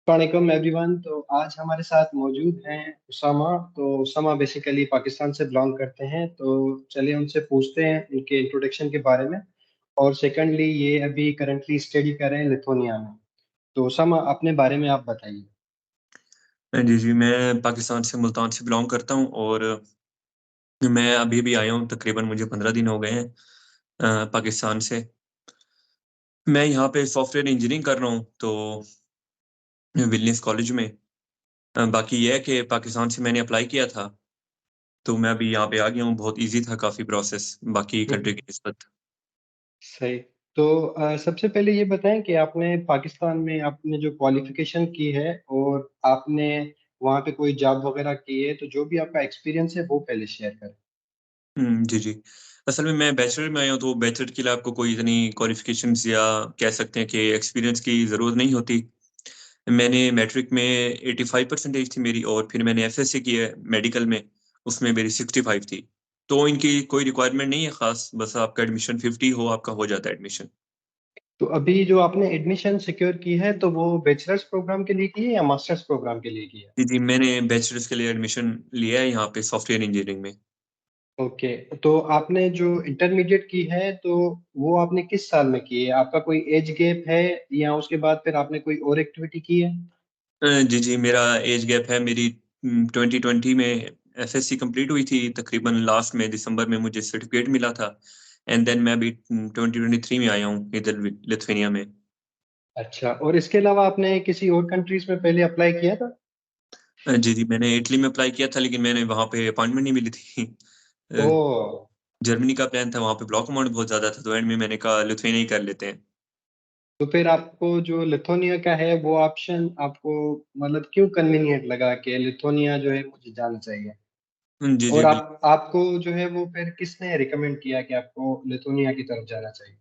वालेकुम एवरीवन। तो आज हमारे साथ मौजूद हैं उसामा। तो उसामा बेसिकली पाकिस्तान से बिलोंग करते हैं। तो चलिए उनसे पूछते हैं उनके इंट्रोडक्शन के बारे में। और सेकंडली ये अभी करंटली स्टडी कर रहे हैं लिथुआनिया में। तो उसामा अपने बारे में आप बताइए। जी, जी, मैं पाकिस्तान से मुल्तान से बिलॉन्ग करता हूँ और मैं अभी-अभी आया हूँ, तकरीबन मुझे 15 दिन हो गए हैं पाकिस्तान से। मैं यहाँ पे सॉफ्टवेयर इंजीनियरिंग कर रहा हूँ, तो विलियम्स कॉलेज में। बाकी ये है कि पाकिस्तान से मैंने अप्लाई किया था, तो मैं अभी यहाँ पे आ गया हूँ, बहुत ईज़ी था काफ़ी प्रोसेस बाकी हम्म, कंट्री की निस्बत। सही। तो सबसे पहले ये बताएं कि आपने पाकिस्तान में आपने जो क्वालिफिकेशन की है और आपने वहाँ पे कोई जॉब वगैरह की है, तो जो भी आपका एक्सपीरियंस है वो पहले शेयर करें। जी, जी। असल में मैं बैचलर में आया हूँ, तो बैचलर के लिए आपको कोई इतनी क्वालिफ़िकेशंस या कह सकते हैं कि एक्सपीरियंस की ज़रूरत नहीं होती। मैंने मैट्रिक में 85 परसेंटेज थी मेरी और फिर मैंने एफएससी की है मेडिकल में, उसमें मेरी 65 थी। तो इनकी कोई रिक्वायरमेंट नहीं है ख़ास, बस आपका एडमिशन 50 हो, आपका हो जाता है एडमिशन। तो अभी जो आपने एडमिशन सिक्योर की है, तो वो बैचलर्स प्रोग्राम के लिए की है या मास्टर्स प्रोग्राम के लिए की है? जी, जी, मैंने बैचलर्स के लिए एडमिशन लिया है यहाँ पे सॉफ्टवेयर इंजीनियरिंग में। ओके। तो आपने जो इंटरमीडिएट की है, तो वो आपने किस साल में की है? आपका कोई एज गैप है या उसके बाद फिर आपने कोई और एक्टिविटी की है? जी, जी, मेरा एज गैप है मेरी 2020 में एफएससी कंप्लीट हुई थी, तकरीबन लास्ट में दिसंबर में मुझे सर्टिफ़िकेट मिला था एंड देन मैं अभी 2023 में आया हूँ इधर लिथुआनिया में। अच्छा, और इसके अलावा आपने किसी और कंट्रीज में पहले अप्लाई किया था? जी, जी, मैंने इटली में अप्लाई किया था लेकिन मैंने वहाँ पे अपॉइंटमेंट नहीं मिली थी। अ, ओह! जर्मनी का प्लान था, वहाँ पे ब्लॉक अमाउंट बहुत ज़्यादा था, तो एंड में मैंने कहा लिथुआनिया ही कर लेते हैं। तो फिर आपको जो लिथुआनिया का है वो ऑप्शन आपको मतलब क्यों कन्वीनिएंट लगा कि लिथुआनिया जो है मुझे जाना चाहिए? जी, जी, और बिल्कुल। आप आपको जो है वो फिर किसने रिकमेंड किया कि आपको लिथुआनिया की तरफ जाना चाहिए?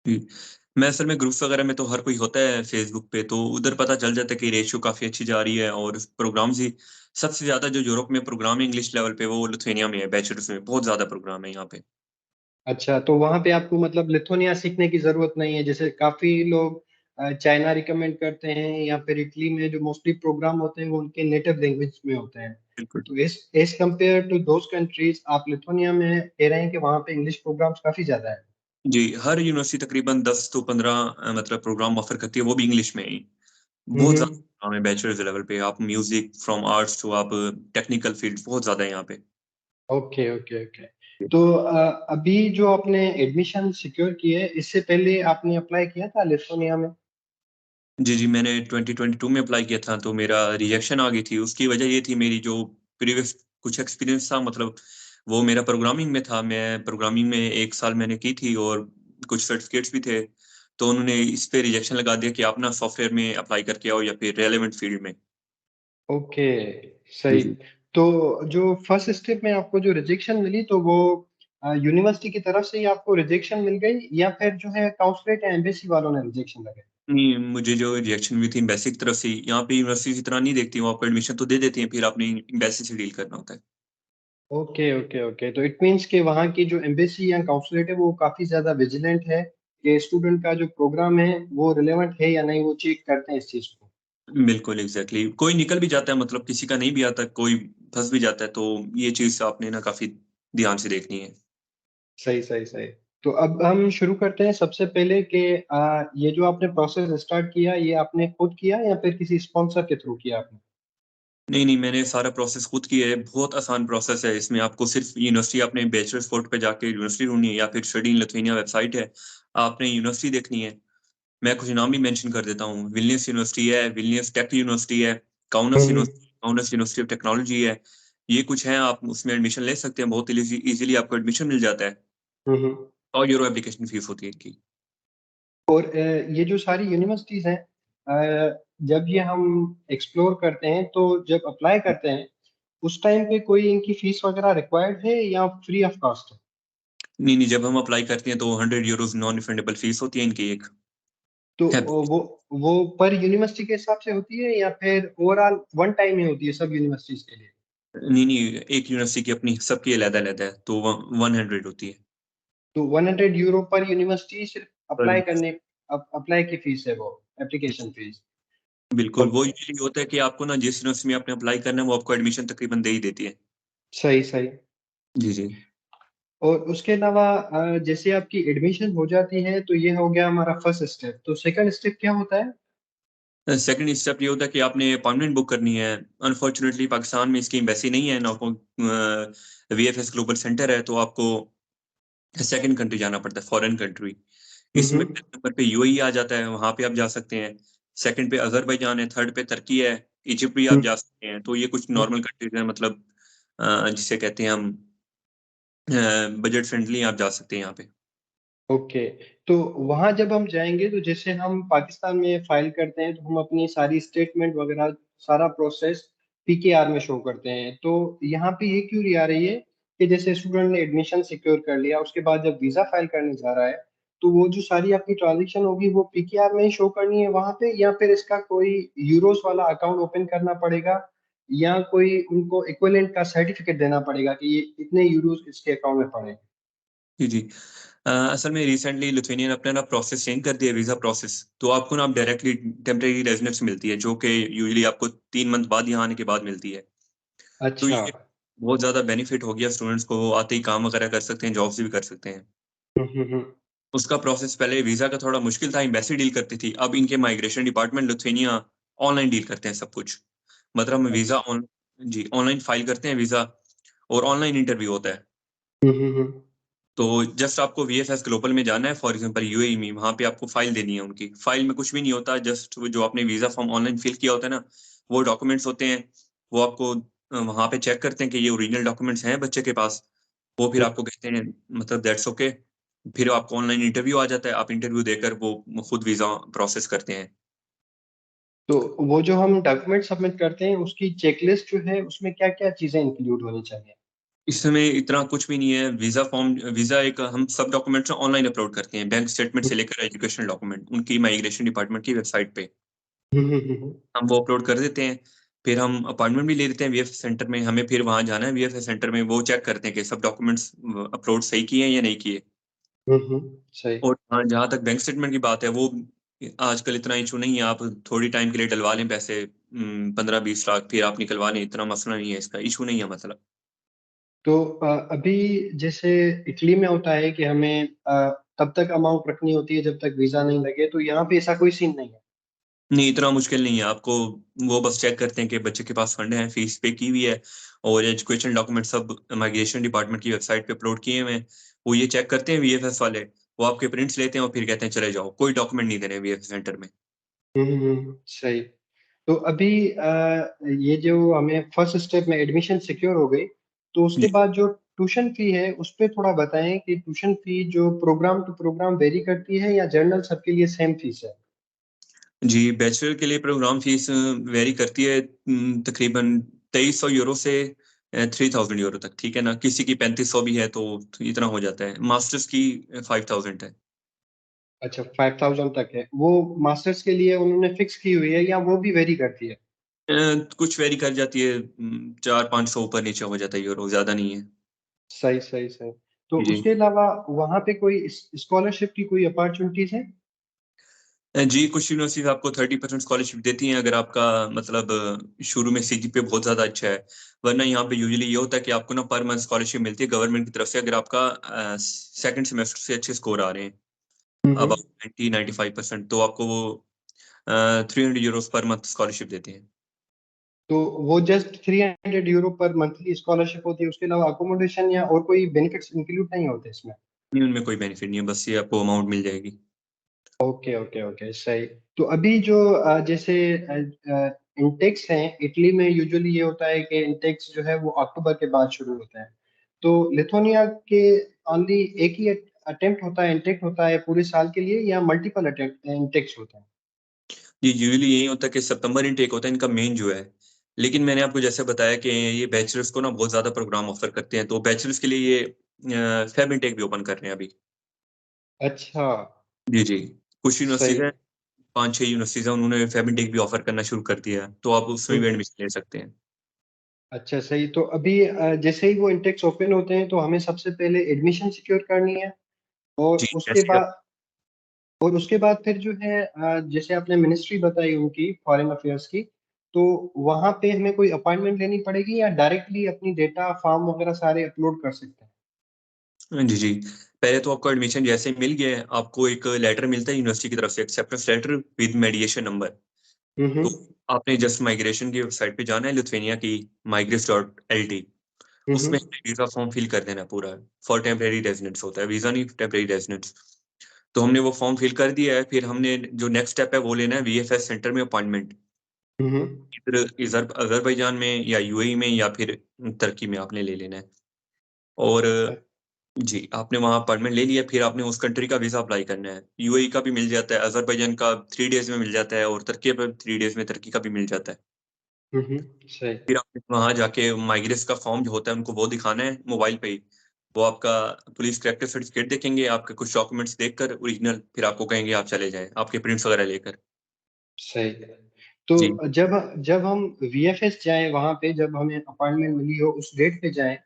जी। मैं असल में ग्रुप्स वगैरह में तो हर कोई होता है फेसबुक पे, तो उधर पता चल जाता है कि रेशियो काफ़ी अच्छी जा रही है और प्रोग्राम्स ही सबसे ज़्यादा जो यूरोप में प्रोग्राम है इंग्लिश लेवल पे, वो लिथुआनिया में है, बैचलर्स में, बहुत ज़्यादा प्रोग्राम है यहाँ पे। अच्छा, तो वहाँ पे आपको मतलब लिथुआनिया सीखने की ज़रूरत नहीं है, जैसे काफ़ी लोग चाइना रिकमेंड करते हैं या फिर इटली में जो मोस्टली प्रोग्राम होते हैं वो उनके नेटिव लैंग्वेज में होते हैं। बिल्कुल। तो इस as compare to those countries आप लिथुआनिया में कह रहे हैं कि वहाँ पे इंग्लिश प्रोग्राम्स काफ़ी ज़्यादा है। जी, हर यूनिवर्सिटी तकरीबन 10 to 15 मतलब प्रोग्राम ऑफ़र करती है, वो भी इंग्लिश में ही। हुँ, बहुत ज़्यादा हुँ। प्रोग्राम है बैचलर्स लेवल पे, आप म्यूज़िक फ्रॉम आर्ट्स टू आप टेक्निकल फ़ील्ड्स बहुत ज़्यादा है यहाँ पे। Okay, okay, okay. तो अभी जो आपने एडमिशन सिक्योर की है, इससे पहले आपने अप्लाई किया था लिथुआनिया में? जी, जी, मैंने 2022 में अप्लाई किया था, तो मेरा रिजेक्शन आ गई थी। उसकी वजह ये थी मेरी जो प्रीवियस कुछ एक्सपीरियंस था मतलब वो मेरा प्रोग्रामिंग में था। मैं प्रोग्रामिंग में 1 साल मैंने की थी और कुछ सर्टिफ़िकेट्स भी थे। तो उन्होंने इस पे रिजेक्शन लगा दिया कि आप ना सॉफ्टवेयर में अप्लाई करके आओ या फिर रेलेवेंट फ़ील्ड में। ओके, जी, सही। जी। तो जो फर्स्ट स्टेप में आपको जो रिजेक्शन मिली, तो वो यूनिवर्सिटी की तरफ से ही आपको रिजेक्शन मिल गई या फिर जो है काउंसलेट या एम्बेसी वालों ने रिजेक्शन लगाई? नहीं, मुझे जो रिजेक्शन हुई थी एम्बेसी की तरफ से ही। यहाँ पे यूनिवर्सिटीज़ इतना नहीं देखती, वो आपको एडमिशन तो दे देती हैं, फिर आपने एम्बेसी से डील करना होता है। Okay, okay, okay. तो इट मीन्स कि वहाँ की जो एम्बेसी या काउंसलेट है, वो काफ़ी ज़्यादा विजिलेंट है कि स्टूडेंट का जो प्रोग्राम है, वो रिलेवेंट है या नहीं, वो चेक करते हैं इस चीज़ को। बिल्कुल, एग्ज़ैक्टली। कोई निकल भी जाता है मतलब किसी का नहीं भी आता, कोई फँस भी जाता है, तो ये चीज़ आपने ना काफ़ी ध्यान से देखनी है। सही, सही, सही। तो अब हम शुरू करते हैं सबसे पहले कि ये जो आपने प्रोसेस स्टार्ट किया, ये आपने खुद किया या फिर किसी स्पॉन्सर के थ्रू किया आपने? नहीं, नहीं, मैंने सारा प्रोसेस खुद किया है, बहुत आसान प्रोसेस है। इसमें आपको सिर्फ़ यूनिवर्सिटी अपने बैचलर्स पोर्ट पे जाके यूनिवर्सिटी ढूँढनी है या फिर स्टडी इन लिथुआनिया वेबसाइट है, आपने यूनिवर्सिटी देखनी है। मैं कुछ नाम भी मेंशन कर देता हूँ, विल्नियस यूनिवर्सिटी है, विल्नियस टेक यूनिवर्सिटी है, हुँ, काउनस हुँ। काउनस यूनिवर्सिटी ऑफ टेक्नोलॉजी है। ये कुछ हैं, आप उसमें एडमिशन ले सकते हैं, बहुत ईज़िली आपको एडमिशन मिल जाता है। हुँ, हुँ। €100 एप्लीकेशन फीस होती है इनकी। और ये जो सारी यूनिवर्सिटीज़ हैं, जब ये हम एक्सप्लोर करते हैं, तो जब अप्लाई करते हैं, उस टाइम पे कोई इनकी फीस वगैरह रिक्वायर्ड है या फ्री ऑफ कॉस्ट है? नहीं, नहीं, जब हम अप्लाई करते हैं तो €100 नॉन रिफंडेबल फीस होती है इनकी एक। तो एप्लीकेशन वो पर यूनिवर्सिटी के हिसाब से होती है या फिर ओवरऑल वन टाइम ही होती है सब यूनिवर्सिटीज़ के लिए? नहीं, नहीं, एक यूनिवर्सिटी की अपनी सबकी अलग-अलग है, तो 100 होती है। तो €100 पर यूनिवर्सिटी सिर्फ पर अप्लाई करने अप्लाई की फीस है वो, एप्लीकेशन फीस। बिल्कुल, वो ओके, यूजुअली होता है कि आपको ना जिस यूनिवर्सिटी में आपने अप्लाई करना है, वो आपको एडमिशन तकरीबन दे ही देती है। सही, सही। जी, जी। और उसके अलावा जैसे आपकी एडमिशन हो जाती है, तो ये हो गया हमारा फर्स्ट स्टेप। तो सेकंड स्टेप क्या होता है? सेकंड स्टेप ये होता है कि आपने अपॉइंटमेंट बुक करनी है। अनफॉर्चुनेटली पाकिस्तान में इसकी एम्बेसी नहीं है, ना को वीएफएस ग्लोबल सेंटर है, तो आपको सेकंड कंट्री जाना पड़ता है, फॉरेन कंट्री। हुँ, इसमें हुँ। पहले नंबर पे यूएई आ जाता है, वहाँ पे आप जा सकते हैं। सेकंड पे अज़रबैजान है, थर्ड पे तुर्की है, इजिप्ट भी हुँ, आप जा सकते हैं। तो ये कुछ हुँ। नॉर्मल कंट्रीज़ हैं, मतलब जिसे कहते हैं हम बजट फ्रेंडली आप जा सकते हैं यहाँ पे। ओके, तो वहाँ जब हम जाएँगे तो जैसे हम पाकिस्तान में फ़ाइल करते हैं, तो हम अपनी सारी स्टेटमेंट वग़ैरह सारा प्रोसेस पीकेआर में शो करते हैं। तो यहाँ पे ये क्यूरी आ रही है कि जैसे स्टूडेंट ने एडमिशन सिक्योर कर लिया, उसके बाद जब वीज़ा फ़ाइल करने जा रहा है, तो वो जो सारी आपकी ट्रांज़ैक्शन होगी वो पीकेआर में ही शो करनी है वहाँ पे, या फिर इसका कोई यूरोज़ वाला अकाउंट ओपन करना पड़ेगा, या कोई उनको इक्विवेलेंट का सर्टिफ़िकेट देना पड़ेगा कि ये इतने यूरोज़ इसके अकाउंट में पड़े हैं? जी, जी। असल में रिसेंटली लिथुआनिया ने अपना ना प्रोसेस चेंज कर दिया वीज़ा प्रोसेस, तो आपको ना अब डायरेक्टली टेम्परेरी रेज़िडेंस मिलती है, जो कि यूजुअली आपको 3 मंथ बाद यहाँ आने के बाद मिलती है। तो अच्छा। ये बहुत ज़्यादा बेनिफिट हो गया स्टूडेंट्स को, वो आते ही काम वगैरह कर सकते हैं, जॉब्स भी कर सकते हैं। हुँ, हुँ, हुँ। उसका प्रोसेस पहले वीज़ा का थोड़ा मुश्किल था, एम्बेसी डील करती थी, अब इनके migration department Lithuania online deal करते हैं सब कुछ। मतलब हम वीज़ा अच्छा। ऑनलाइन फाइल करते हैं वीज़ा, और ऑनलाइन इंटरव्यू होता है। हुँ, हुँ, हुँ। तो जस्ट आपको वीएफएस ग्लोबल में जाना है, फॉर एग्ज़ाम्पल यूएई में, वहाँ पे आपको फ़ाइल देनी है उनकी। फ़ाइल में कुछ भी नहीं होता, जस्ट वो जो आपने वीज़ा फॉर्म ऑनलाइन फिल किया होता है ना, वो डॉक्यूमेंट्स होते हैं। वो आपको वहाँ पे चेक करते हैं कि ये ओरिजिनल डॉक्यूमेंट्स हैं बच्चे के पास। वो फिर हुँ। आपको कहते हैं, मतलब दैट्स ओके। फिर आपको ऑनलाइन इंटरव्यू आ जाता है, आप इंटरव्यू देकर वो खुद वीज़ा प्रोसेस करते हैं। तो वो जो हम डॉक्यूमेंट सबमिट करते हैं, उसकी चेकलिस्ट जो है, उसमें क्या-क्या चीज़ें इंक्लूड होनी चाहिए? इस समय इतना कुछ भी नहीं है, वीज़ा एक हम सब डॉक्यूमेंट्स ऑनलाइन अपलोड करते हैं, बैंक स्टेटमेंट हुँ। से लेकर एजुकेशनल डॉक्यूमेंट, उनकी माइग्रेशन डिपार्टमेंट की वेबसाइट पे। हुँ, हुँ, हुँ, हुँ। हम वो अपलोड कर देते हैं, फिर हम अपॉइंटमेंट भी ले लेते हैं वीएफएस सेंटर में, हमें फिर वहाँ जाना है वीएफएस सेंटर में, वो चेक करते हैं कि सब डॉक्यूमेंट्स अपलोड सही किए हैं या नहीं किए। हुँ, हुँ। सही। और हाँ, जहाँ तक बैंक स्टेटमेंट की बात है, वो आजकल इतना इश्यू नहीं है, आप थोड़ी टाइम के लिए डलवा लें पैसे, 15-20 लाख फिर आप निकलवा लें, इतना मसला नहीं है इसका, इश्यू नहीं है मतलब। तो अभी जैसे इटली में होता है कि हमें तब तक अमाउंट रखनी होती है जब तक वीज़ा नहीं लगे, तो यहाँ पे ऐसा कोई सीन नहीं है? नहीं, इतना मुश्किल नहीं है आपको, वो बस चेक करते हैं कि बच्चे के पास फंड है, फीस पे की हुई है, और एजुकेशन डॉक्यूमेंट सब माइग्रेशन डिपार्टमेंट की वेबसाइट पे अपलोड किए हुए हैं। वो ये चेक करते हैं वीएफएस वाले, वो आपके प्रिंट्स लेते हैं और फिर कहते हैं चले जाओ, कोई डॉक्यूमेंट नहीं देने वीएफएस सेंटर में। हुँ, हुँ, हुँ। सही। तो अभी ये जो हमें फर्स्ट स्टेप में एडमिशन सिक्योर हो गई, तो उसके जी। बाद जो ट्यूशन फी है, उसपे थोड़ा बताएँ कि ट्यूशन फी जो प्रोग्राम टू प्रोग्राम वेरी करती है या जनरल सबके लिए सेम फीस है? जी, बैचलर के लिए प्रोग्राम फीस वेरी करती है, तकरीबन €2300 से 3000 यूरो तक, ठीक है ना? किसी की 3500 भी है तो इतना हो जाता है। मास्टर्स की 5000 है। अच्छा, 5000 तक है। वो मास्टर्स के लिए उन्होंने फिक्स की हुई है या वो भी वेरी करती है? अ, कुछ वेरी कर जाती है, 400-500 ऊपर नीचे हो जाता है यूरो, ज़्यादा नहीं है। सही, सही, सही। तो जी। उसके अलावा वहाँ पे कोई स्कॉलरशिप की कोई अपॉर्च्युनिटीज़ हैं? जी, कुछ यूनिवर्सिटीज़ आपको 30% स्कॉलरशिप देती हैं अगर आपका मतलब शुरू में सीजीपीए बहुत ज़्यादा अच्छा है। वरना यहाँ पे यूजुअली ये होता है कि आपको ना पर मंथ स्कॉलरशिप मिलती है गवर्नमेंट की तरफ से, अगर आपका सेकंड सेमेस्टर से अच्छे स्कोर आ रहे हैं, हुँ, हुँ। अबाउट 90-95% तो आपको वो €300 पर मंथ स्कॉलरशिप देते हैं। तो वो जस्ट 300 यूरो पर मंथली स्कॉलरशिप होती है, उसके अलावा अकोमोडेशन या और कोई बेनिफिट्स इंक्लूड नहीं होते इसमें? नहीं, उनमें कोई बेनिफिट नहीं है, बस ये आपको अमाउंट मिल जाएगी। ओके, ओके, ओके, सही। तो अभी जो जैसे इंटेक्स हैं, इटली में यूजुअली ये होता है कि इंटेक्स जो है वो अक्टूबर के बाद शुरू होता है। तो लिथुआनिया के ओनली एक ही अटेम्प्ट होता है, इंटेक होता है पूरे साल के लिए या मल्टीपल अटेम्प्ट इंटेक्स होते हैं? ये यूजुअली यही होता है कि सितंबर इनटेक होता है इनका मेन जो है। लेकिन मैंने आपको जैसे बताया कि ये बैचलर्स को ना बहुत ज़्यादा प्रोग्राम ऑफर करते हैं, तो बैचलर्स के लिए ये फेब इनटेक भी ओपन कर रहे हैं अभी। अच्छा, जी, जी। कुछ यूनिवर्सिटीज़ सही। हैं, 5-6 यूनिवर्सिटीज़ हैं, उन्होंने फेब इनटेक भी ऑफर करना शुरू कर दिया है, तो आप उसमें हुँ। भी एडमिशन ले सकते हैं। अच्छा, सही। तो अभी जैसे ही वो इंटेक्स ओपन होते हैं, तो हमें सबसे पहले एडमिशन सिक्योर करनी है और जी, उसके जैसे आप बाद और उसके बाद फिर जो है जैसे आपने मिनिस्ट्री बताई उनकी फॉरेन अफेयर्स की, तो वहां पे हमें कोई अपॉइंटमेंट लेनी पड़ेगी या डायरेक्टली अपनी डेटा फॉर्म वगैरह सारे अपलोड कर सकते हैं? जी, जी। पहले तो आपको एडमिशन जैसे मिल गया है, आपको एक लेटर मिलता है यूनिवर्सिटी की तरफ से, acceptance letter with mediation number. Hmm. तो आपने जस्ट माइग्रेशन की वेबसाइट पे जाना है, लिथुआनिया की migrants.lt। उसमें हम्म। वीजा फॉर्म फिल कर देना पूरा। फॉर टेम्परेरी रेजिडेंट्स होता है, वीजा नहीं, टेम्परेरी रेजिडेंट्स। तो हमने वो फॉर्म फिल कर दिया है, फिर हमने जो नेक्स्ट स्टेप है वो लेना है वीएफएस सेंटर में अपॉइंटमेंट। हम्म। इधर अजरबैजान में या यूएई में या फिर तुर्की में आपने ले लेना है। और जी, आपने वहाँ अपॉइंटमेंट ले लिया, फिर आपने उस कंट्री का वीजा अप्लाई करना है। यूएई का भी मिल जाता है, अजरबैजान का 3 डेज में मिल जाता है और तुर्की का 3 डेज में तुर्की का भी मिल जाता है। सही। फिर आपने वहाँ जाके माइग्रेस का फॉर्म जो होता है उनको वो दिखाना है मोबाइल पे ही। वो आपका पुलिस कैरेक्टर सर्टिफिकेट देखेंगे, आपके कुछ डॉक्यूमेंट्स देखकर ओरिजिनल, फिर आपको कहेंगे आप चले जाएँ, आपके प्रिंट्स वगैरह लेकर। सही। तो जी। जब जब हम वीएफएस जाएं वहां पे, जब हमें अपॉइंटमेंट मिली हो उस डेट पे जाएं,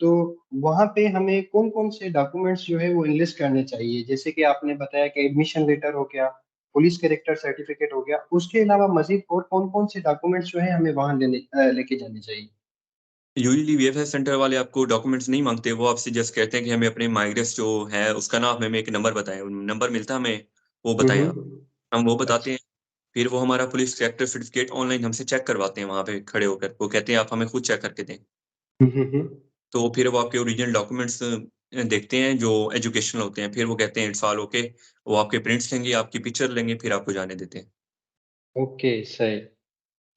तो वहां पे हमें कौन कौन से डॉक्यूमेंट्स जो है वो इनलिस्ट करने चाहिए? जैसे कि आपने बताया कि एडमिशन लेटर हो गया, पुलिस कैरेक्टर सर्टिफिकेट हो गया, उसके अलावा मजीद और कौन कौन से डॉक्यूमेंट्स जो है हमें वहां लेके जाने चाहिए? यूजुअली वीएफएस सेंटर वाले आपको डॉक्यूमेंट्स नहीं माँगते, वो आपसे जस्ट कहते हैं कि हमें अपने माइग्रेस जो है उसका ना हमें एक नंबर बताएँ। नंबर मिलता है हमें, वो बताएँ आप। हम वो बताते अच्छा। हैं, फिर वो हमारा पुलिस कैरेक्टर सर्टिफिकेट ऑनलाइन हमसे चेक करवाते हैं वहाँ पे खड़े होकर। वो कहते हैं आप हमें खुद चेक करके दें। हम्म। तो फिर वो आपके ओरिजिनल डॉक्यूमेंट्स देखते हैं जो एजुकेशनल होते हैं, फिर वो कहते हैं इट्स ऑल ओके। वो आपके प्रिंट्स लेंगे, आपकी पिक्चर लेंगे, फिर आपको जाने देते हैं। ओके, सही।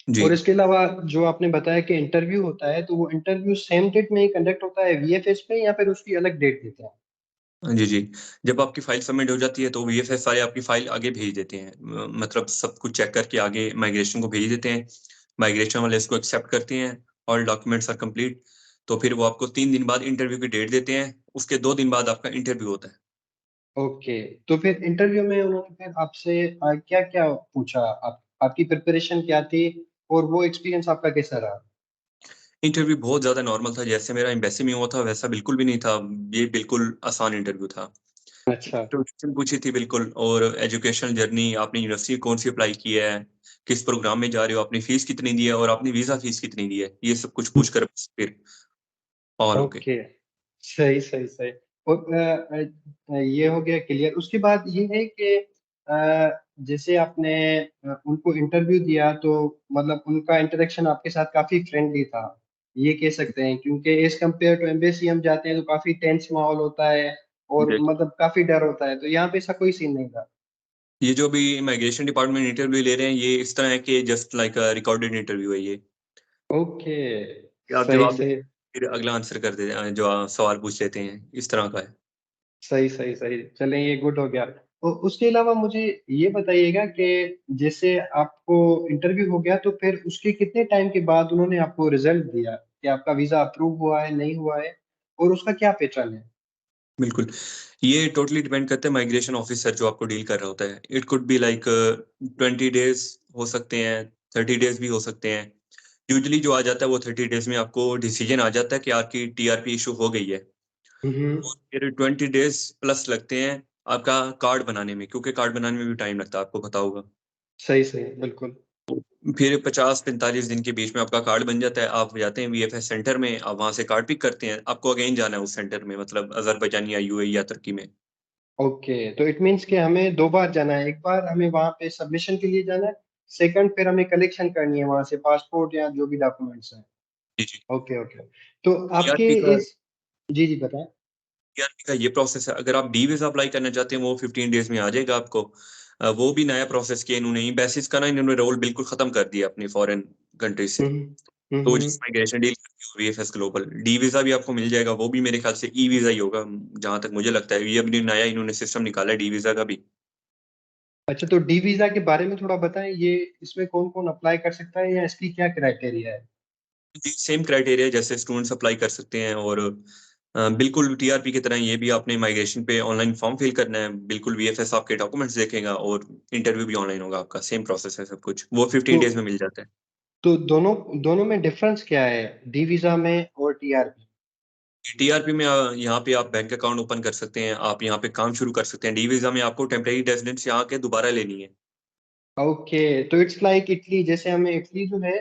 जी। और इसके अलावा जो आपने बताया कि इंटरव्यू होता है, तो वो इंटरव्यू सेम डेट में ही कंडक्ट होता है वीएफएस पे या फिर उसकी अलग डेट देते हैं? जी, जी। जब आपकी फ़ाइल सबमिट हो जाती है तो वीएफएस वाले आपकी फ़ाइल आगे भेज देते हैं। मतलब सब कुछ चेक करके आगे माइग्रेशन को भेज देते हैं। माइग्रेशन वाले इसको एक्सेप्ट करते हैं, ऑल डॉक्यूमेंट्स आर कंप्लीट। तो फिर वो आपको 3 दिन बाद इंटरव्यू की डेट देते हैं, उसके 2 दिन बाद आपका इंटरव्यू होता है। ओके। तो फिर इंटरव्यू में उन्होंने फिर आपसे क्या क्या पूछा? आपकी प्रिपरेशन क्या थी और वो एक्सपीरियंस आपका कैसा रहा? इंटरव्यू बहुत ज़्यादा नॉर्मल था, जैसे मेरा एम्बेसी में हुआ था वैसा बिल्कुल भी नहीं था। ये बिल्कुल आसान इंटरव्यू था। अच्छा। इंट्रोडक्शन पूछी थी बिल्कुल, और एजुकेशनल जर्नी, आपने यूनिवर्सिटी कौन-सी अप्लाई की है, किस प्रोग्राम में जा रहे हो, आपने फीस कितनी दी है और आपने वीज़ा फीस कितनी दी है, ये सब कुछ पूछकर बस फिर ऑल ओके। ओके, सही सही सही। और ये हो गया क्लियर। उसके बाद ये है कि जैसे आपने उनको इंटरव्यू दिया, तो मतलब उनका इंटरेक्शन आपके साथ काफी फ्रेंडली था, ये कह सकते हैं, क्योंकि एज कम्पेयर टू एम्बेसी हम जाते हैं तो काफी टेंस माहौल होता है और जी। मतलब काफी डर होता है, तो यहाँ पे ऐसा कोई सीन नहीं था। ये जो अभी इमिग्रेशन डिपार्टमेंट इंटरव्यू ले रहे हैं, ये इस तरह है कि just like a recorded interview है ये। ओके, कि आप सही जवाब दें, सही फिर अगला आंसर कर देते हैं, जो सवाल पूछ लेते हैं, इस तरह का है। सही सही सही। चलें, ये गुड हो गया। और उसके अलावा मुझे ये बताइएगा कि जैसे आपको इंटरव्यू हो गया, तो फिर उसके कितने टाइम के बाद उन्होंने आपको रिजल्ट दिया कि आपका वीजा अप्रूव हुआ है नहीं हुआ है, और उसका क्या पैटर्न है? बिल्कुल। ये टोटली डिपेंड करता है माइग्रेशन ऑफिसर जो आपको डील कर रहा होता है। It could be like 20 days हो सकते हैं, 30 डेज़ भी हो सकते हैं। यूजुअली जो आ जाता है वो 30 डेज़ में आपको डिसीजन आ जाता है कि आपकी टीआरपी इश्यू हो गई है। हम्म। और फिर 20 डेज़ प्लस लगते हैं आपका कार्ड बनाने में, क्योंकि कार्ड बनाने में भी टाइम लगता है, आपको पता होगा। सही सही, बिल्कुल। फिर 50-45 दिन के बीच में आपका कार्ड बन जाता है। आप जाते हैं वीएफएस सेंटर में, आप वहाँ से कार्ड पिक करते हैं। आपको अगेन जाना है उस सेंटर में, मतलब अज़रबैजान या यूएई या तुर्की में। ओके, तो इट मीन्स कि हमें दो बार जाना है, एक बार हमें वहां पे सबमिशन के लिए जाना है, सेकंड फिर हमें कलेक्शन करनी है वहां से पासपोर्ट या जो भी डॉक्यूमेंट्स हैं। जी, जी। Okay okay. तो आपके टीआरपी का इस जी जी बताएं। टीआरपी का ये प्रोसेस है। अगर आप डी वीज़ा अप्लाई करना चाहते हैं, वो 15 डेज़ में आ जाएगा आपको। वो भी नया प्रोसेस किया इन्होंने, एम्बेसीज़ का ना इन्होंने रोल बिल्कुल खत्म कर दिया अपनी फॉरेन कंट्रीज़ से। हम्म तो हम्म। जिस माइग्रेशन डील करती है वीएफएस ग्लोबल, डी वीज़ा भी आपको मिल जाएगा, वो भी मेरे ख्याल से ई वीज़ा ही होगा, जहाँ तक मुझे लगता है। ये अभी नया इन्होंने सिस्टम निकाला है डी वीज़ा का भी। अच्छा, तो डी वीजा के बारे में थोड़ा बताएं, ये इसमें कौन कौन अप्लाई कर सकता है या इसकी क्या क्राइटेरिया है? जी, सेम क्राइटेरिया जैसे स्टूडेंट्स अप्लाई कर सकते हैं, और बिल्कुल टीआरपी की तरह ये भी आपने माइग्रेशन पे ऑनलाइन फॉर्म फिल करना है। बिल्कुल वीएफएस आपके डॉक्यूमेंट्स देखेगा और इंटरव्यू भी ऑनलाइन होगा आपका। सेम प्रोसेस है सब कुछ। वो 15 तो डेज़ में मिल जाता है। तो दोनों दोनों में डिफरेंस क्या है, डी वीजा में और टीआरपी? टीआरपी में यहाँ पे आप बैंक अकाउंट ओपन कर सकते हैं, आप यहाँ पे काम शुरू कर सकते हैं। डी वीजा में आपको टेम्परेरी रेजिडेंस यहाँ के दोबारा लेनी है। ओके, तो इट्स लाइक इटली, जैसे हमें इटली जो है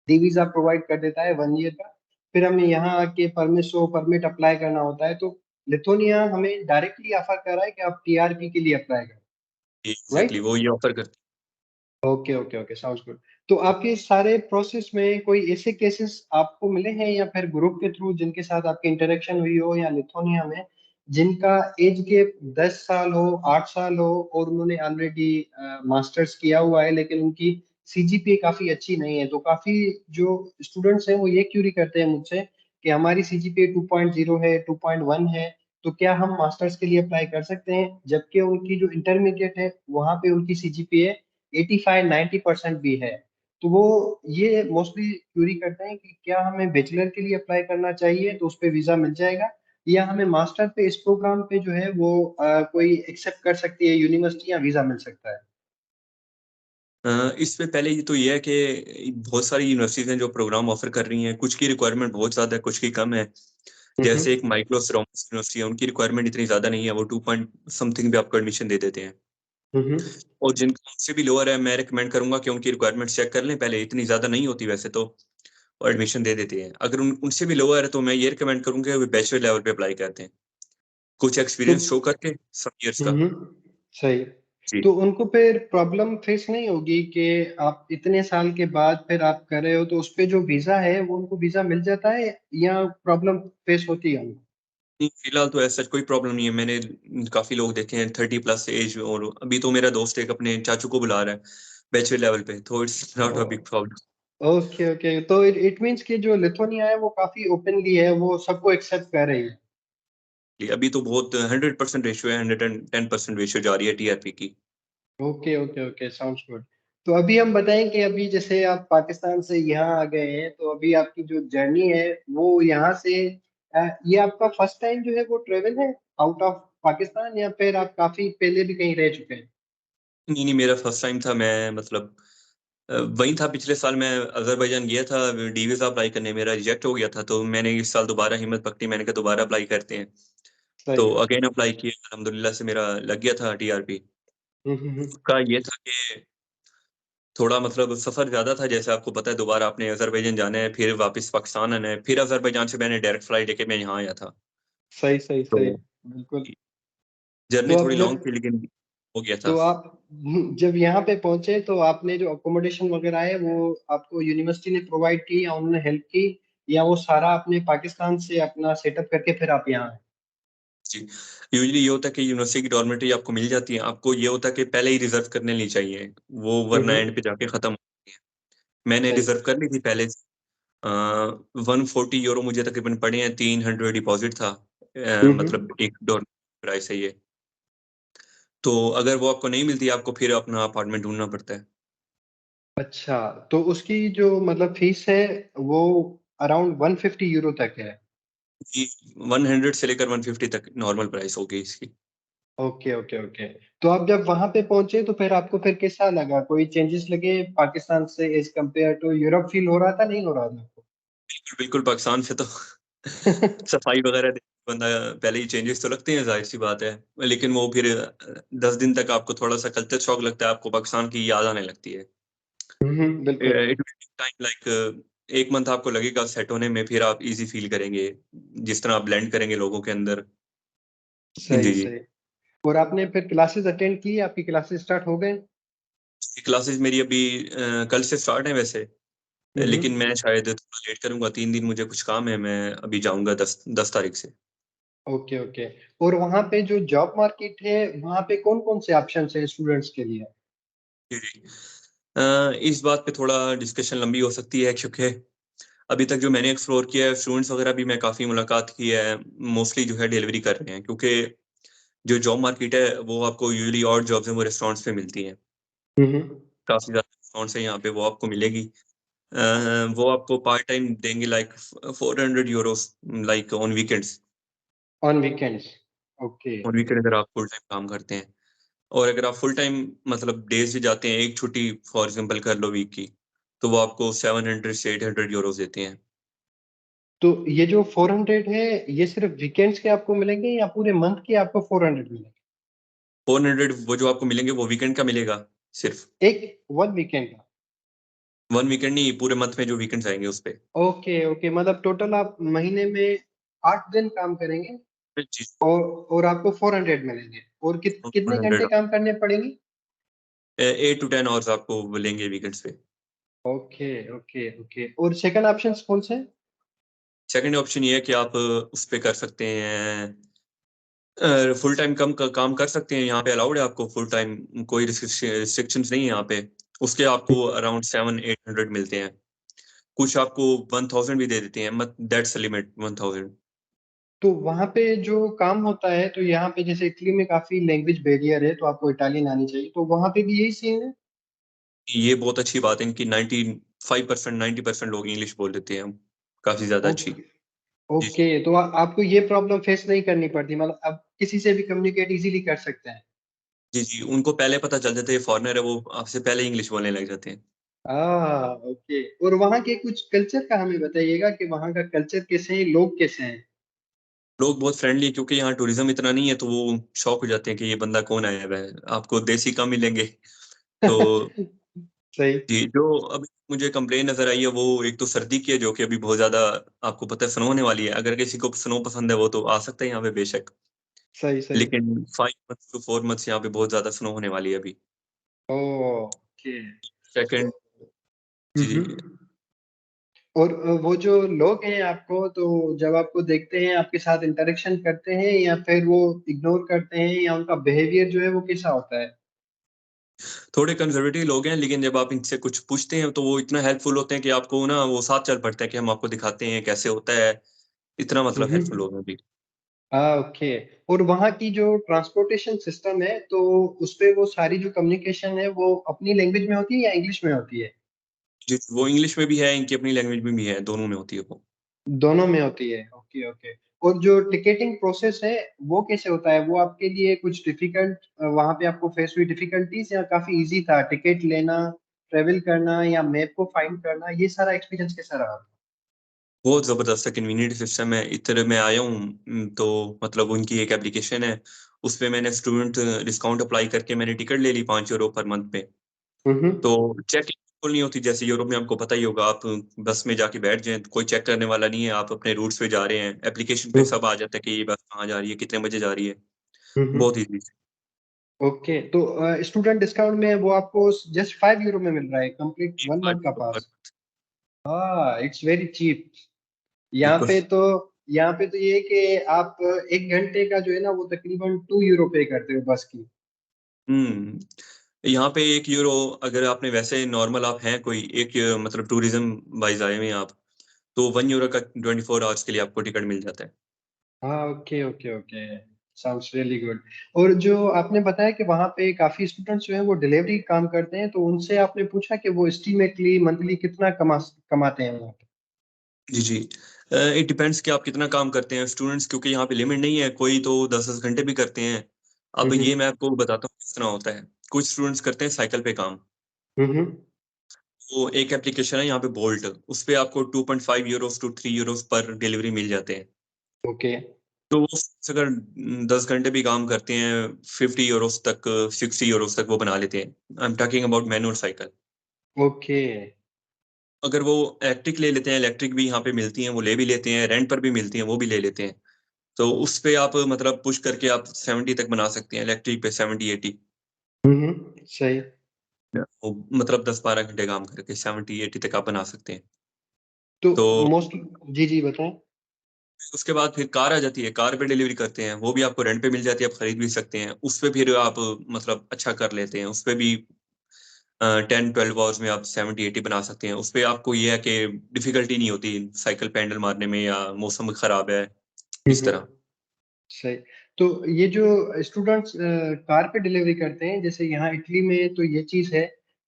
डी वीजा प्रोवाइड कर देता है 1 ईयर का, फिर हमें यहाँ आके परमिट अप्लाई करना होता है, तो लिथुनिया हमें डायरेक्टली ऑफर कर रहा है कि आप टीआरपी के लिए अप्लाई करें, एग्जैक्टली राइट? वो ये ऑफर करते okay okay okay, sounds good. तो आपके सारे प्रोसेस में कोई ऐसे केसेस आपको मिले हैं या फिर ग्रुप के थ्रू जिनके साथ आपकी इंटरेक्शन हुई हो या लिथुनिया में, जिनका एज गैप 10 साल हो, 8 साल हो, और उन्होंने ऑलरेडी मास्टर्स किया हुआ है लेकिन उनकी सीजीपीए काफी अच्छी नहीं है? तो काफी जो स्टूडेंट्स हैं वो ये क्यूरी करते हैं मुझसे कि हमारी सीजीपीए 2.0 है, 2.1 है, तो क्या हम मास्टर्स के लिए अप्लाई कर सकते हैं, जबकि उनकी जो इंटरमीडिएट है वहां पे उनकी सीजीपीए 85-90% भी है। तो वो ये मोस्टली क्यूरी करते हैं कि क्या हमें बैचलर के लिए अप्लाई करना चाहिए तो उस पे वीजा मिल जाएगा, या हमें मास्टर पे इस प्रोग्राम पे जो है वो कोई एक्सेप्ट कर सकती है यूनिवर्सिटी, या वीजा मिल सकता है? इसमें पहले ये तो ये है कि बहुत सारी यूनिवर्सिटीज हैं जो प्रोग्राम ऑफर कर रही हैं, कुछ की रिक्वायरमेंट बहुत ज्यादा है, कुछ की कम है। जैसे एक माइक्रोस रोमस यूनिवर्सिटी है, उनकी रिक्वायरमेंट इतनी ज्यादा नहीं है, वो 2 पॉइंट समथिंग भी आपको एडमिशन दे देते हैं। हम्म और जिनका उससे भी लोअर है, मैं रिकमेंड करूंगा कि उनकी रिक्वायरमेंट चेक कर लें पहले, इतनी ज्यादा नहीं होती वैसे तो, और एडमिशन दे देते हैं। अगर उनसे भी लोअर है तो मैं ये रिकमेंड करूंगा कि वो बैचलर लेवल पे अप्लाई करते हैं, कुछ तो एक्सपीरियंस शो करके सब ईयर्स का। हम्म सही। जी। तो उनको फिर प्रॉब्लम फेस नहीं होगी कि आप इतने साल के बाद फिर आप कर रहे हो, तो उस पे जो वीजा है वो उनको वीजा मिल जाता है, या प्रॉब्लम फेस होती है उनको? नहीं, फिलहाल तो ऐसा कोई प्रॉब्लम नहीं है। मैंने काफी लोग देखे हैं 30+ एज, और अभी तो मेरा दोस्त एक अपने चाचू को बुला रहा है बैचलर लेवल पे, तो it's not a big problem. Okay okay, तो इट मीन्स कि जो लिथुनिया है वो काफी ओपनली है, वो सबको एक्सेप्ट कर रही है। अभी तो बहुत 100% रेशियो है, 110% रेशियो जा रही है टीआरपी की। Okay okay okay, sounds good. तो अभी हम बताएं कि अभी जैसे आप पाकिस्तान से यहाँ आ गए हैं, तो अभी आपकी जो जर्नी है वो यहाँ से ये आपका फर्स्ट टाइम जो है वो ट्रेवल है आउट ऑफ पाकिस्तान, या फिर आप काफी पहले भी कहीं रह चुके हैं? नहीं नहीं, मेरा फर्स्ट टाइम था। मैं मतलब वही था, पिछले साल मैं अजरबैजान गया था डी वीजा अप्लाई करने, मेरा रिजेक्ट हो गया था, तो मैंने इस साल दोबारा हिम्मत पकड़ी, मैंने कहा दोबारा अप्लाई करते हैं। सही तो है। अगेन अप्लाई किया, अल्हम्दुलिल्लाह से मेरा लग गया था टीआरपी। हम्म। का ये था कि थोड़ा मतलब सफर ज्यादा था, जैसे आपको पता है, दोबारा आपने अजरबैजान जाना है, फिर वापस पाकिस्तान आना है, फिर अजरबैजान से मैंने डायरेक्ट फ्लाइट लेके मैं यहाँ आया था। सही सही तो सही, बिल्कुल। जर्नी तो थोड़ी अब लॉन्ग जब थी, लेकिन हो गया था। तो आप जब यहाँ पे पहुंचे तो आपने जो अकोमोडेशन वगैरह है वो आपको यूनिवर्सिटी ने प्रोवाइड की, या उन्होंने हेल्प की, या वो सारा आपने पाकिस्तान से अपना सेटअप करके फिर आप यहाँ आए? जी, यूजली ये होता है कि यूनिवर्सिटी की डॉर्मेटरी आपको मिल जाती है, आपको ये होता है कि पहले ही रिजर्व करने नहीं चाहिए, वो वरना हम्म। एंड पे जाके खत्म होती है। मैंने सही। रिजर्व कर ली थी पहले से। 140 यूरो मुझे तकरीबन पड़े हैं, 300 डिपॉजिट था। हम्म। मतलब एक डॉर्म प्राइस है ये। तो अगर वो आपको नहीं मिलती, आपको फिर अपना अपार्टमेंट ढूंढना पड़ता है। अच्छा, तो उसकी जो मतलब फीस है वो अराउंड 150 यूरो तक है? जी, 100 से लेकर 150 तक नॉर्मल प्राइस होगी इसकी। Okay okay okay. तो आप जब वहां पे पहुंचे तो फिर आपको फिर कैसा लगा, कोई चेंजेस लगे पाकिस्तान से as compare to Europe? Feel हो रहा था, नहीं हो रहा था बिल्कुल बिल्कुल, पाकिस्तान से तो आपको? सफाई वगैरह देख के बंदा पहले ही चेंजेस तो लगते हैं, जाहिर सी बात है। लेकिन वो फिर 10 दिन तक आपको थोड़ा सा कल्चर शॉक लगता है, आपको पाकिस्तान की याद आने लगती है। बिल्कुल। It will time like 1 month आपको लगेगा सेट होने में, फिर आप इजी फील करेंगे जिस तरह आप ब्लेंड करेंगे लोगों के अंदर। सही जी जी। सही। और आपने फिर क्लासेस अटेंड की, आपकी क्लासेस स्टार्ट हो गए? क्लासेस मेरी अभी कल से स्टार्ट है वैसे, लेकिन हम्म। मैं शायद थोड़ा लेट करूंगा, 3 दिन मुझे कुछ काम है, मैं अभी जाऊंगा 10 तारीख से। Okay okay. और वहाँ पे जो जॉब मार्केट है, वहाँ पे कौन कौन से ऑप्शन है स्टूडेंट्स के लिए? जी जी। इस बात पे थोड़ा डिस्कशन लंबी हो सकती है, क्योंकि अभी तक जो मैंने एक्सप्लोर किया है, स्टूडेंट्स वगैरह भी मैं काफ़ी मुलाकात की है, मोस्टली जो है डिलीवरी कर रहे हैं, क्योंकि जो जॉब मार्केट है वो आपको यूजली और जॉब्स हैं वो रेस्टोरेंट्स पे मिलती हैं। हम्म। काफ़ी ज़्यादा रेस्टोरेंट्स हैं यहाँ पे, वो आपको मिलेगी। वो आपको पार्ट टाइम देंगे like 400 Euros, like on weekends. On weekends? Okay. On weekend अगर आप फुल टाइम काम करते हैं, और अगर आप फुल टाइम मतलब डेज भी जाते हैं, एक छुट्टी फॉर एग्जाम्पल कर लो वीक की, तो वो आपको 700 से 800 यूरोस देते हैं। तो ये जो 400 है, ये सिर्फ वीकेंड्स के आपको मिलेंगे या पूरे मंथ के आपको 400 मिलेंगे? 400 वो जो आपको मिलेंगे वो वीकेंड का मिलेगा सिर्फ। एक वन वीकेंड का? वन वीकेंड नहीं, पूरे मंथ में जो वीकेंड्स आएंगे उस पे। ओके ओके, मतलब टोटल आप महीने में 8 दिन काम करेंगे जी। और आपको 400 मिलेंगे, और कितने 400, घंटे काम करने पड़ेंगे? 8 to 10 आवर्स आपको मिलेंगे वीकेंड्स पे। ओके ओके ओके, और सेकंड ऑप्शन कौन से? सेकंड ऑप्शन ये है कि आप उस पे कर सकते हैं, फुल टाइम काम कर सकते हैं, यहाँ पे अलाउड है आपको फुल टाइम, कोई रिस्ट्रिक्शंस नहीं है यहाँ पे। उसके आपको अराउंड 700-800 मिलते हैं। कुछ आपको 1000 भी दे देते हैं, मत दैट्स लिमिट 1000। तो वहां पे जो काम होता है, तो यहाँ पे जैसे इटली में काफी लैंग्वेज बैरियर है, तो आपको इटालियन आनी चाहिए, तो वहां पे भी यही सीन है? ये बहुत अच्छी बात है कि 95% 90% लोग इंग्लिश बोल देते हैं, काफी ज्यादा अच्छी। ओके जी जी। ओके, तो आपको ये प्रॉब्लम फेस नहीं करनी पड़ती, मतलब आप किसी से भी कम्युनिकेट इजीली कर सकते हैं? जी जी, उनको पहले पता चल जाता है फॉरेनर है, वो आपसे पहले इंग्लिश बोलने लग जाते हैं। ओके। और वहाँ के कुछ कल्चर का हमें बताइएगा कि वहाँ का कल्चर कैसे है, लोग कैसे हैं? लोग बहुत फ्रेंडली है, क्योंकि यहाँ टूरिज्म इतना नहीं है, तो वो शॉक हो जाते हैं कि ये बंदा कौन आया हुआ है, आपको देसी कम मिलेंगे। तो सही। जी, जो अभी मुझे कंप्लेन नजर आई है वो एक तो सर्दी की है, जो कि अभी बहुत ज्यादा, आपको पता है स्नो होने वाली है, अगर किसी को स्नो पसंद है वो तो आ सकता है यहाँ पे बेशक। सही सही। लेकिन 5 months to 4 months यहाँ पे बहुत ज्यादा स्नो होने वाली है अभी। ओके। सेकंड। जी जी। हम्म। और वो जो लोग हैं आपको, तो जब आपको देखते हैं, आपके साथ इंटरेक्शन करते हैं, या फिर वो इग्नोर करते हैं, या उनका बिहेवियर जो है वो कैसा होता है? थोड़े कंजर्वेटिव लोग हैं, लेकिन जब आप इनसे कुछ पूछते हैं तो वो इतना हेल्पफुल होते हैं कि आपको ना वो साथ चल पड़ता है कि हम आपको दिखाते हैं कैसे होता है। इतना मतलब हेल्पफुल हम्म। लोग हैं अभी। ओके। और वहाँ की जो ट्रांसपोर्टेशन सिस्टम है, तो उस पे वो सारी जो कम्युनिकेशन है वो अपनी लैंग्वेज में होती है या इंग्लिश में होती है? जी, वो इंग्लिश में भी है, इनकी अपनी लैंग्वेज में भी है, दोनों में होती है वो। दोनों में होती है, ओके ओके। और जो टिकटिंग प्रोसेस है, वो कैसे होता है? वो आपके लिए कुछ डिफिकल्ट, वहां पे आपको फेस हुई डिफिकल्टीज, या काफी इजी था टिकट लेना, ट्रेवल करना, या मैप को फाइंड करना, ये सारा एक्सपीरियंस कैसा रहा? बहुत जबरदस्त है, कन्वीनियंट सिस्टम है। इधर मैं आया हूँ, तो मतलब उनकी एक एप्लीकेशन है, उस पे मैंने स्टूडेंट डिस्काउंट अप्लाई करके मैंने टिकट ले ली 5 यूरो पर मंथ पे। हम्म। तो चेकिंग बिल्कुल नहीं होती, जैसे यूरोप में आपको पता ही होगा, आप बस में जाके बैठ जाएं, कोई चेक करने वाला नहीं है, आप अपने रूट्स पे जा रहे हैं, एप्लीकेशन पे हम्म। सब आ जाता है कि ये बस कहाँ जा रही है, कितने बजे जा रही है। हम्म। बहुत ईजी। ओके, तो स्टूडेंट डिस्काउंट में वो आपको जस्ट 5 यूरो में मिल रहा है कंप्लीट वन मंथ का पास? हाँ, इट्स वेरी चीप। यहाँ बिल्कुल। पे तो यहाँ पे तो ये है कि आप 1 घंटे का जो है ना, वो तकरीबन 2 यूरो पे करते हो बस की। हम्म। यहाँ पे 1 यूरो, अगर आपने वैसे नॉर्मल आप हैं कोई एक मतलब टूरिज्म वाइज आए हुए हैं आप, तो 1 यूरो का 24 आवर्स के लिए आपको टिकट मिल जाता है। हाँ, okay okay okay, sounds really good. और जो आपने बताया कि वहाँ पे काफी स्टूडेंट्स जो हैं वो डिलीवरी काम करते हैं, तो उनसे आपने पूछा कि वो एस्टिमेटली मंथली कितना कमाते हैं वहाँ पे? जी जी। इट डिपेंड्स कि आप कितना काम करते हैं स्टूडेंट्स, क्योंकि यहाँ पे लिमिट नहीं है, कोई तो 10-10 घंटे भी करते हैं। अब हम्म। ये मैं आपको बताता हूँ किस तरह होता है। कुछ स्टूडेंट्स करते हैं साइकिल पे काम। हम्म। तो एक एप्लीकेशन है यहाँ पे बोल्ट, उस पे आपको 2.5 यूरोस to 3 यूरोस पर डिलीवरी मिल जाते हैं। ओके तो वो अगर 10 घंटे भी काम करते हैं, 50 यूरोस तक, 60 यूरोस तक वो बना लेते हैं। I am talking about manual cycle. Okay. अगर वो इलेक्ट्रिक ले लेते हैं, इलेक्ट्रिक भी यहाँ पे मिलती हैं, वो ले भी लेते हैं, रेंट पर भी मिलती हैं, वो भी ले लेते हैं। तो उस पे आप मतलब पुश करके आप 70 तक बना सकते हैं, इलेक्ट्रिक पे 70-80। सही। वो मतलब 10-12 घंटे काम करके 70-80 तक आप बना सकते हैं। तो तो मोस्ट, जी जी बताएं। उसके बाद फिर कार आ जाती है, कार पे डिलीवरी करते हैं, वो भी आपको रेंट पे मिल जाती है, आप खरीद भी सकते हैं। उस पे फिर आप मतलब अच्छा कर लेते हैं, उस पे भी 10-12 आवर्स में आप 70-80 बना सकते हैं। उस पे आपको ये है कि डिफिकल्टी नहीं होती साइकिल पे हैंडल मारने में, या मौसम खराब है इस हम्म। तरह। सही। तो ये जो स्टूडेंट्स कार पे डिलीवरी करते हैं, जैसे यहाँ इटली में, तो ये चीज है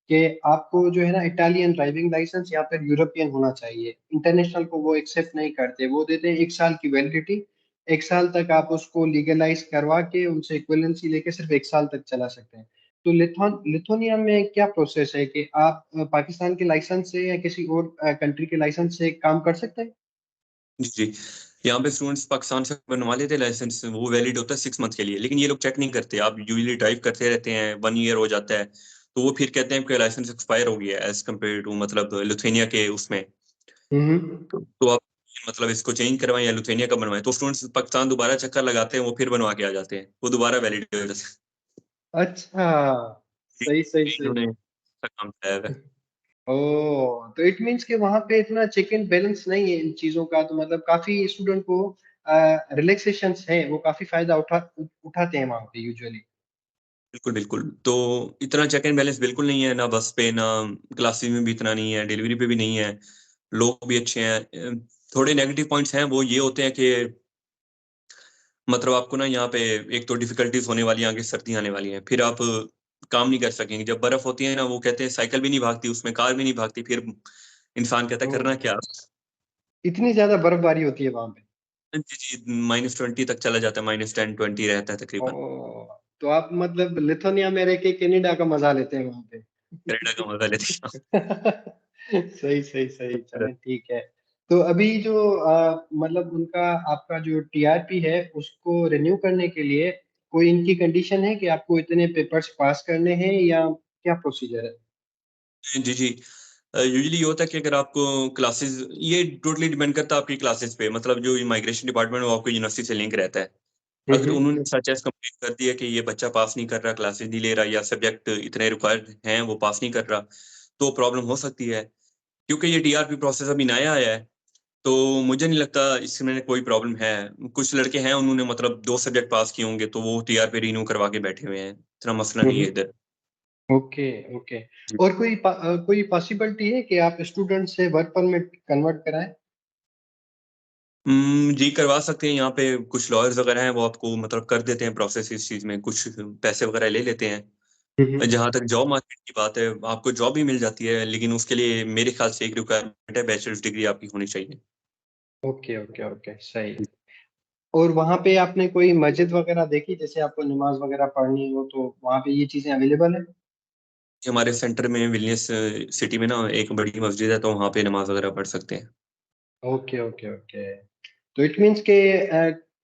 कि आपको जो है ना, इटालियन ड्राइविंग लाइसेंस या फिर यूरोपियन होना चाहिए। इंटरनेशनल को वो एक्सेप्ट नहीं करते, वो देते हैं 1 साल की वैलिडिटी। 1 साल तक आप उसको लीगलाइज करवा के उनसे इक्विवेलेंसी लेके सिर्फ 1 साल तक चला सकते हैं। तो लिथुआनिया में क्या प्रोसेस है कि आप पाकिस्तान के लाइसेंस से या किसी और कंट्री के लाइसेंस से काम कर सकते हैं? जी, जी। यहाँ पे स्टूडेंट्स पाकिस्तान से बनवा लेते हैं लाइसेंस, वो वैलिड होता है 6 मंथ के लिए, लेकिन ये लोग चेक नहीं करते। आप यूजुअली ड्राइव करते रहते हैं, 1 ईयर हो जाता है, तो वो फिर कहते हैं कि लाइसेंस एक्सपायर हो गया है एज़ कम्पेयर टू मतलब लिथुआनिया के उसमें। तो आप मतलब इसको चेंज करवाएँ या लिथुआनिया का बनवाएँ, तो स्टूडेंट्स पाकिस्तान दोबारा चक्कर लगाते हैं, वो फिर बनवा के आ जाते हैं। वो दोबारा वैलिड हो जाता है। अच्छा, सही, सही, सही। इन्होंने अच्छा काम किया है। ओह! तो इट मीन्स कि वहाँ पे इतना चेक एंड बैलेंस नहीं है इन चीज़ों का, तो मतलब काफ़ी स्टूडेंट को रिलैक्सेशंस हैं, वो काफ़ी फ़ायदा उठाते हैं वहाँ पे यूजुअली। बिल्कुल, बिल्कुल। तो इतना चेक एंड बैलेंस बिल्कुल नहीं है, ना बस पे, ना क्लासेस में भी इतना नहीं है, डिलीवरी पे भी नहीं है। लोग भी अच्छे हैं। थोड़े नेगेटिव पॉइंट्स हैं, वो ये होते हैं कि मतलब आपको ना यहाँ पे एक तो डिफिकल्टीज़ होने वाली हैं, आगे सर्दी आने वाली है। फिर आप काम नहीं कर सकेंगे। जब बर्फ होती है ना, वो कहते हैं साइकिल भी नहीं भागती उसमें, कार भी नहीं भागती, फिर इंसान कहता है ओह! करना क्या? इतनी ज़्यादा बर्फ़बारी होती है वहाँ पे? जी, जी, -20 तक चला जाता है, -10-20 रहता है तकरीबन। ओह! तो आप मतलब लिथुआनिया में रह के कनाडा का मज़ा लेते हैं वहाँ पे। कनाडा का मज़ा लेते हैं। सही, सही, सही, चलें ठीक है। तो अभी जो मतलब उनका आपका जो टीआरपी है, उसको रिन्यू करने के लिए कोई इनकी कंडीशन है कि आपको इतने पेपर्स पास करने हैं या क्या प्रोसीजर है? जी, जी। यूजुअली ये होता है कि अगर आपको क्लासेस ये टोटली डिपेंड करता है आपकी क्लासेस पे। मतलब जो ये माइग्रेशन डिपार्टमेंट है, वो आपको यूनिवर्सिटी से लिंक रहता है। हुँ, अगर हुँ। उन्होंने सच एज़ कंप्लीट कर दिया कि ये बच्चा पास नहीं कर रहा, क्लासेस नहीं ले रहा या सब्जेक्ट इतने रिक्वायर्ड हैं, वो पास नहीं कर रहा, तो प्रॉब्लम हो सकती है। क्योंकि ये टीआरपी प्रोसेस अभी नया आया है, तो मुझे नहीं लगता इसमें कोई प्रॉब्लम है। कुछ लड़के हैं, उन्होंने मतलब 2 सब्जेक्ट पास किए होंगे, तो वो टीआरपी रिन्यू करवा के बैठे हुए हैं। इतना मसला हुँ, नहीं है हुँ। इधर। Okay, okay. जी। और कोई पॉसिबिलिटी है कि आप स्टूडेंट से वर्क परमिट कन्वर्ट कराएँ? जी, करवा सकते हैं। यहाँ पे कुछ लॉयर्स वगैरह हैं, वो आपको मतलब कर देते हैं प्रोसेस इस चीज़ में, कुछ पैसे वगैरह ले लेते हैं। हुँ, हुँ। जहाँ तक जॉब मार्केट की बात है, आपको जॉब भी मिल जाती है, लेकिन उसके लिए मेरे ख्याल से एक रिक्वायरमेंट है, बैचलर्स डिग्री आपकी होनी चाहिए। ओके, ओके, ओके, सही है। और वहाँ पे आपने कोई मस्जिद वगैरह देखी जैसे आपको नमाज़ वगैरह पढ़नी हो तो वहाँ पे ये चीज़ें अवेलेबल हैं? हमारे सेंटर में विलियस सिटी में ना एक बड़ी मस्जिद है, तो वहाँ पे नमाज़ वगैरह पढ़ सकते हैं। Okay, okay, okay. तो इट मीन्स के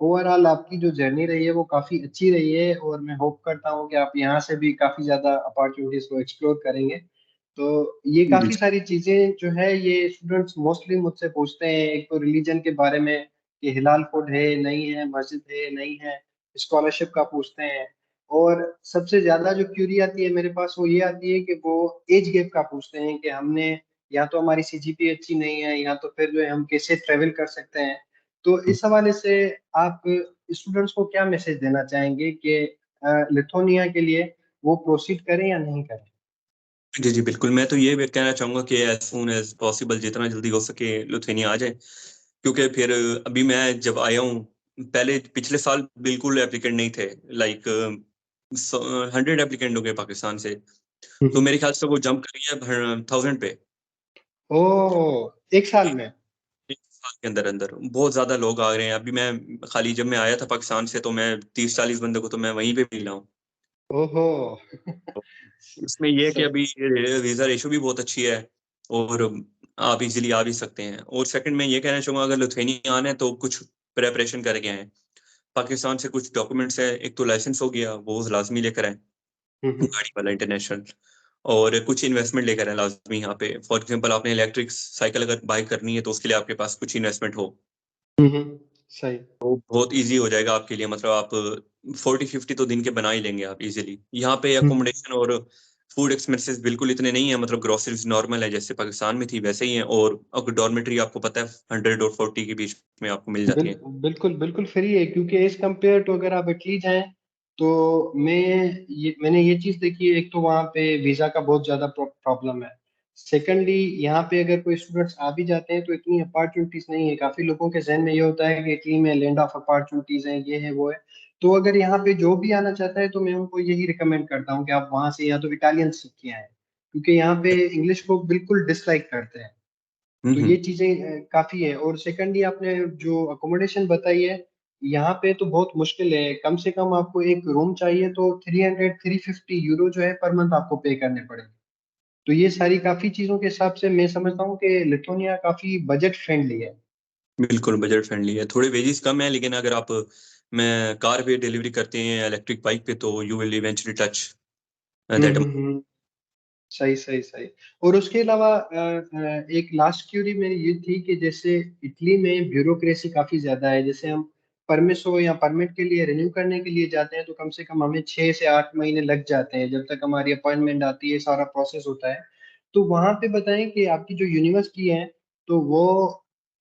ओवरऑल आपकी जो जर्नी रही है वो काफ़ी अच्छी रही है और मैं होप करता हूँ कि आप यहाँ से भी काफ़ी ज़्यादा अपॉर्च्युनिटीज़ को एक्सप्लोर करेंगे। तो ये जी, काफ़ी सारी चीज़ें जो है ये स्टूडेंट्स मोस्टली मुझसे पूछते हैं, एक तो रिलीजन के बारे में कि हिलाल कोड है, नहीं है, मस्जिद है, नहीं है, स्कॉलरशिप का पूछते हैं और सबसे ज़्यादा जो क्यूरी आती है मेरे पास वो ये आती है कि वो ऐज गैप का पूछते हैं कि हमने या तो हमारी सीजीपीए अच्छी नहीं है या तो फिर जो है हम कैसे ट्रैवल कर सकते हैं। तो इस हवाले से आप स्टूडेंट्स को क्या मैसेज देना चाहेंगे कि लिथुआनिया के लिए वो प्रोसीड करें या नहीं करें? जी, जी, बिल्कुल। मैं तो ये भी कहना चाहूँगा कि एज़ सून एज़ पॉसिबल जितना जल्दी हो सके लिथुआनिया आ जाएँ, क्योंकि फिर अभी मैं जब आया हूँ, पहले पिछले साल बिल्कुल एप्लीकेंट नहीं थे, लाइक 100 एप्लीकेंट हो गए पाकिस्तान से, हुँ, तो हुँ। मेरे ख्याल से वो जंप कर गया 1000 पे। ओह! 1 साल में? 1 साल के अंदर-अंदर बहुत ज़्यादा लोग आ रहे हैं। अभी मैं खाली जब मैं आया था पाकिस्तान से, तो मैं 30-40 बंदों को तो मैं वहीं पे मिला हूँ। ओहो! तो इसमें ये है कि स अभी वीज़ा रेशो भी बहुत अच्छी है और आप इज़िली आ भी सकते हैं। और सेकंड मैं ये कहना चाहूँगा, अगर लिथुआनिया आना है तो कुछ प्रिपरेशन करके आएँ। पाकिस्तान से कुछ डॉक्यूमेंट्स हैं, एक तो लाइसेंस हो गया, वो लाज़मी लेकर आएँ, हुँ, हुँ। गाड़ी वाला इंटरनेशनल, और कुछ इन्वेस्टमेंट लेकर आएँ लाज़मी यहाँ पे। फॉर एग्ज़ाम्पल आपने इलेक्ट्रिक साइकिल अगर बाय करनी है, तो उसके लिए आपके पास कुछ इन्वेस्टमेंट हो। हुँ, हुँ। सही। तो बहुत ईज़ी हो जाएगा आपके लिए, मतलब आप 40-50 तो दिन के बना ही लेंगे आप ईज़िली। यहाँ पे हुँ, अकोमोडेशन और फूड एक्सपेंसेस बिल्कुल इतने नहीं हैं, मतलब ग्रोसरीज़ नॉर्मल है जैसे पाकिस्तान में थी वैसे ही हैं, और डॉर्मिटरी आपको पता है 100 और 40 के बीच में आपको मिल जाती है। बिल्कुल, बिल्कुल फ्री है क्योंकि एज़ कम्पेयर टू अगर आप इटली जाएँ, तो मैंने ये चीज़ देखी है, एक तो वहाँ पे वीज़ा का बहुत ज़्यादा प्रॉब्लम है। सेकंडली यहाँ पे अगर कोई स्टूडेंट्स आ भी जाते हैं, तो इतनी अपॉर्च्युनिटीज़ नहीं है। काफ़ी लोगों के ज़हन में ये होता है कि इटली में लैंड ऑफ अपॉर्च्युनिटीज़ है, ये है, वो है। तो अगर यहाँ पे जो भी आना चाहता है, तो मैं उनको यही रिकमेंड करता हूँ कि आप वहाँ से या तो इटालियन सीख के आएँ, क्योंकि यहाँ पे इंग्लिश को बिल्कुल डिसलाइक करते हैं। हुँ, तो ये हुँ। चीज़ें काफ़ी है और सेकंडली आपने जो अकोमोडेशन बताई है, यहाँ पे तो बहुत मुश्किल है। कम से कम आपको एक रूम चाहिए तो 300-350 यूरो जो है पर मंथ आपको पे करने पड़ेंगे। तो ये सारी काफ़ी चीज़ों के हिसाब से मैं समझता हूँ कि लिथुआनिया काफ़ी बजट फ्रेंडली है। बिल्कुल बजट फ्रेंडली है, थोड़े वेजेस कम है, लेकिन अगर आप मैं कार पे डिलीवरी करते हैं इलेक्ट्रिक बाइक पे तो you will eventually touch that. सही सही सही। और उसके अलावा एक लास्ट क्यूरी मेरी ये थी कि जैसे इटली में ब्यूरोक्रेसी काफी ज्यादा है। जैसे हम परमिट हो या परमिट के लिए रिन्यू करने के लिए जाते हैं तो कम से कम हमें 6 से 8 महीने लग जाते हैं जब तक हमारी अपॉइंटमेंट आती है, सारा प्रोसेस होता है। तो वहां पे बताएं कि आपकी जो यूनिवर्सिटी है तो वो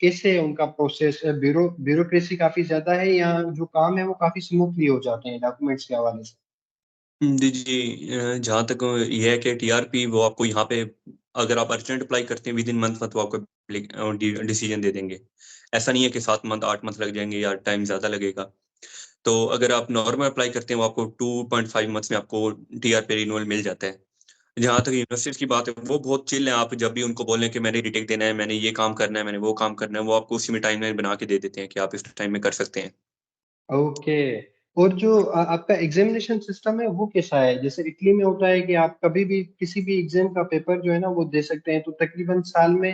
कैसे है उनका प्रोसेस, ब्यूरोक्रेसी काफी ज्यादा है या जो काम है वो काफी स्मूथली हो जाते हैं डॉक्यूमेंट्स के हवाले से? जी जी, जहाँ तक ये है कि टीआरपी वो आपको यहाँ पे अगर आप अर्जेंट अप्लाई करते हैं विद इन मंथ वो आपको डिसीजन दे देंगे। ऐसा नहीं है कि 7 मंथ 8 मंथ लग जाएंगे या टाइम ज्यादा लगेगा। तो अगर आप नॉर्मल अप्लाई करते हैं वो आपको 2.5 मंथ्स में आपको टीआरपी रिन्यूअल मिल जाता है। जहाँ तक यूनिवर्सिटी की बात है वो बहुत चिल है, आप जब भी उनको बोलें कि मैंने रिटेक देना है, मैंने ये काम करना है, मैंने वो काम करना है, वो आपको उसी में टाइमलाइन बना के दे देते हैं कि आप इस टाइम में कर सकते हैं। ओके। और जो आपका एग्जामिनेशन सिस्टम है वो कैसा है? जैसे इटली में होता है कि आप कभी भी किसी भी एग्जाम का पेपर जो है ना वो दे सकते हैं, तो तकरीबन साल में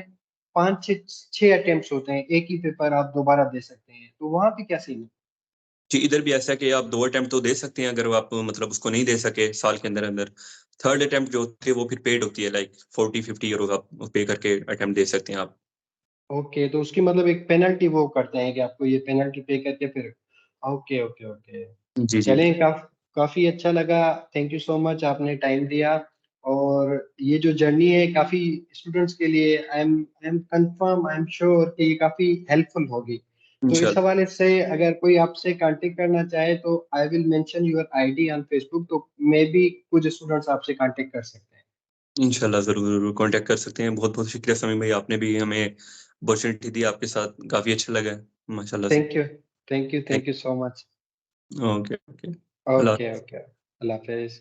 5 से 6 अटेम्प्ट होते हैं, एक ही पेपर आप दोबारा दे सकते हैं। तो वहां पे क्या सीन है? जी, इधर भी ऐसा है कि आप 2 अटेम्प्ट तो दे सकते हैं, अगर आप मतलब उसको नहीं दे सके साल के अंदर-अंदर, थर्ड अटेम्प्ट जो होती है वो फिर पेड होती है, लाइक 40-50 यूरो आप पे करके अटेम्प्ट दे सकते हैं आप। ओके, तो उसकी मतलब एक पेनल्टी वो करते हैं कि आपको ये पेनल्टी पे करके फिर। Okay okay okay. जी, जी। चलें, काफी अच्छा लगा। थैंक यू सो मच, आपने टाइम दिया। और ये जो जर्नी है काफी स्टूडेंट्स के लिए, I am confirm, I am sure कि ये काफी हेल्पफुल होगी। तो इस इंशाल्लाह, हवाले से अगर कोई आपसे कांटेक्ट करना चाहे तो I will mention your ID on Facebook, तो मे बी कुछ स्टूडेंट्स आपसे कांटेक्ट कर सकते हैं। इंशाल्लाह ज़रूर कॉन्टैक्ट कर सकते हैं। बहुत-बहुत शुक्रिया समीम भाई, आपने भी हमें अपॉर्च्युनिटी दी, आपके साथ काफ़ी अच्छा लगा माशाल्लाह से। Thank you, thank you, thank thank you so much. Okay, okay. Allah okay okay, Allah Hafiz.